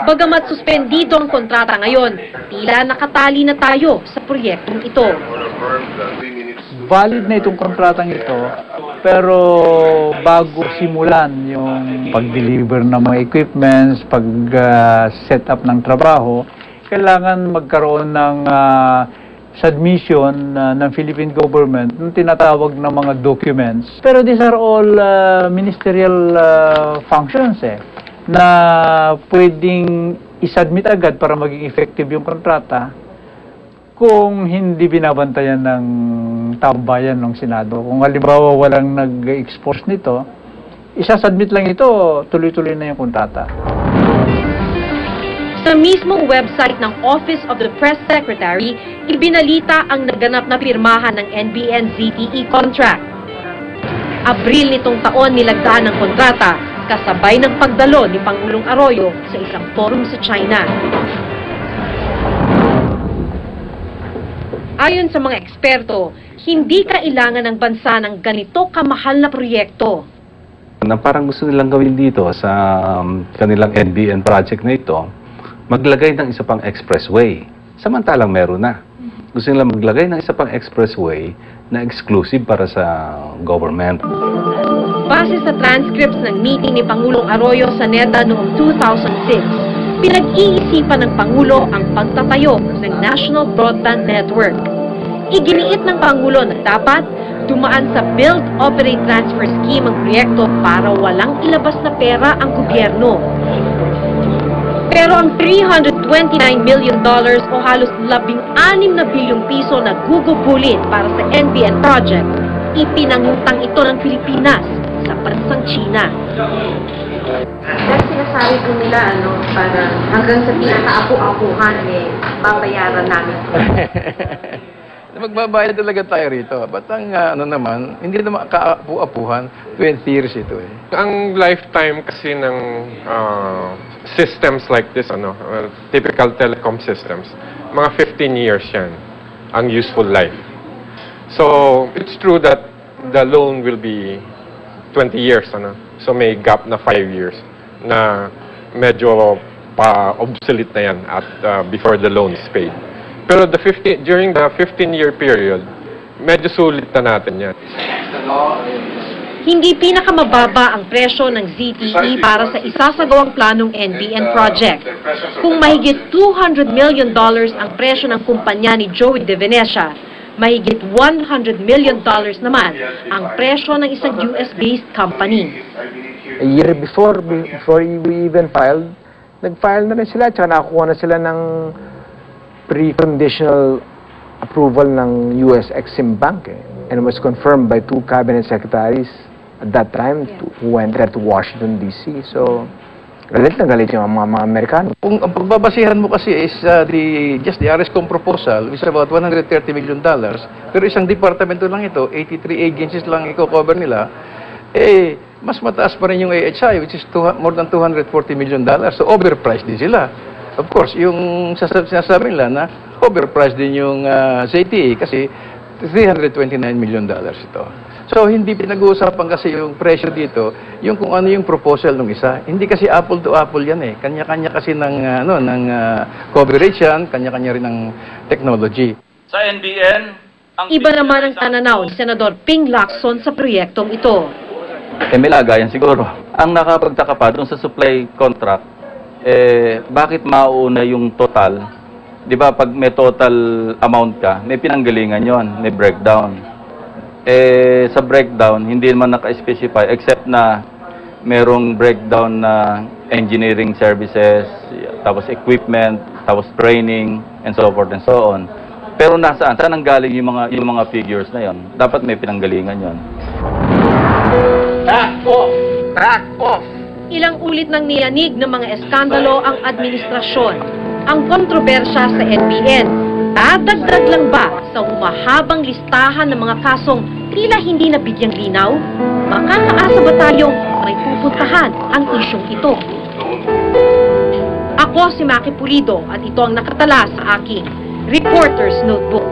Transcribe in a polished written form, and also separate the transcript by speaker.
Speaker 1: Bagamat suspendido ang kontrata ngayon, tila nakatali na tayo sa proyektong ito.
Speaker 2: Valid na itong kontratang ito, pero bago simulan yung pag-deliver ng mga equipments, pag-set up ng trabaho, kailangan magkaroon ng submission ng Philippine government ng tinatawag na mga documents. Pero these are all ministerial functions na pwedeng isubmit agad para maging effective yung kontrata kung hindi binabantayan ng tambayan ng Senado. Kung halimbawa walang nag-expose nito, isasubmit lang ito, tuloy-tuloy na yung kontrata.
Speaker 1: Sa mismong website ng Office of the Press Secretary, ibinalita ang naganap na pirmahan ng NBN-ZTE contract. Abril nitong taon nilagdaan ng kontrata, kasabay ng pagdalo ni Pangulong Arroyo sa isang forum sa China. Ayon sa mga eksperto, hindi kailangan ng bansa ng ganito kamahal na proyekto.
Speaker 3: Na parang gusto nilang gawin dito sa kanilang NBN project na ito, maglagay ng isa pang expressway. Samantalang meron na. Gusto nilang maglagay ng isa pang expressway na exclusive para sa government.
Speaker 1: Base sa transcripts ng meeting ni Pangulong Arroyo sa NEDA noong 2006, pinag-iisipan ng Pangulo ang pagtatayo ng National Broadband Network. Iginiit ng Pangulo na dapat dumaan sa Build, Operate, Transfer Scheme ang proyekto para walang ilabas na pera ang gobyerno. Pero ang $329 million o halos 16 na bilyong piso na gugugulin para sa NBN project, ipinangutang ito ng Pilipinas sa bansang China.
Speaker 4: Dahil sinasabi po nila, para hanggang sa pinaka-apu-apuhan, babayaran namin.
Speaker 5: Magbabayad talaga tayo rito. Ba't ang naman, hindi naman kaapu-apuhan, 20 years ito eh.
Speaker 6: Ang lifetime kasi ng systems like this, typical telecom systems, mga 15 years yan, ang useful life. So, it's true that the loan will be 20 years, so may gap na 5 years na medyo pa-obsolete na yan at before the loan is paid. Pero during the 15-year period, medyo sulit na natin yan.
Speaker 1: Hindi pinakamababa ang presyo ng ZTE para sa isasagawang planong NBN project. Kung mahigit $200 million ang presyo ng kumpanya ni Joey De Venecia, mahigit $100 million naman ang presyo ng isang US-based company.
Speaker 7: A year before we even filed, nag-file na rin sila, tsaka nakakuha na sila ng pre-conditional approval ng US Exim Bank and was confirmed by 2 cabinet secretaries at that time who went there to Washington, D.C. So, galit na galit yung mga Amerikano.
Speaker 5: Kung ang pagbabasihan mo kasi is just the RSCOM proposal is about $130 million. Pero isang departamento lang ito, 83 agencies lang i-cover nila, mas mataas pa rin yung AHI, which is more than $240 million. So, overpriced din sila. Of course, yung sinasabi nila na overpriced din yung ZTE kasi $329 million ito. So, hindi pinag-uusapan kasi yung presyo dito, yung kung ano yung proposal ng isa. Hindi kasi apple to apple yan eh. Kanya-kanya kasi ng coverage yan, kanya-kanya rin ng technology.
Speaker 8: Sa NBN,
Speaker 1: Iba naman ang pananaw ni Senador Ping Lacson sa proyektong ito.
Speaker 3: May lagayan siguro. Ang nakapagtaka pa doon sa supply contract, bakit mauna yung total? Di ba pag may total amount ka, may pinanggalingan yon, may breakdown. Sa breakdown, hindi naman naka-specify except na merong breakdown na engineering services, tapos equipment, tapos training, and so forth and so on. Pero nasaan? Saan ang galing yung mga figures na yon? Dapat may pinanggalingan yon.
Speaker 7: Back off! Back off!
Speaker 1: Ilang ulit nang niyanig ng mga eskandalo ang administrasyon. Ang kontrobersya sa NBN, dadagdag lang ba sa humahabang listahan ng mga kasong tila hindi nabigyang linaw? Makakaasa ba tayong may pupuntahan ang isyong ito? Ako si Maki Pulido at ito ang nakatala sa aking Reporter's Notebook.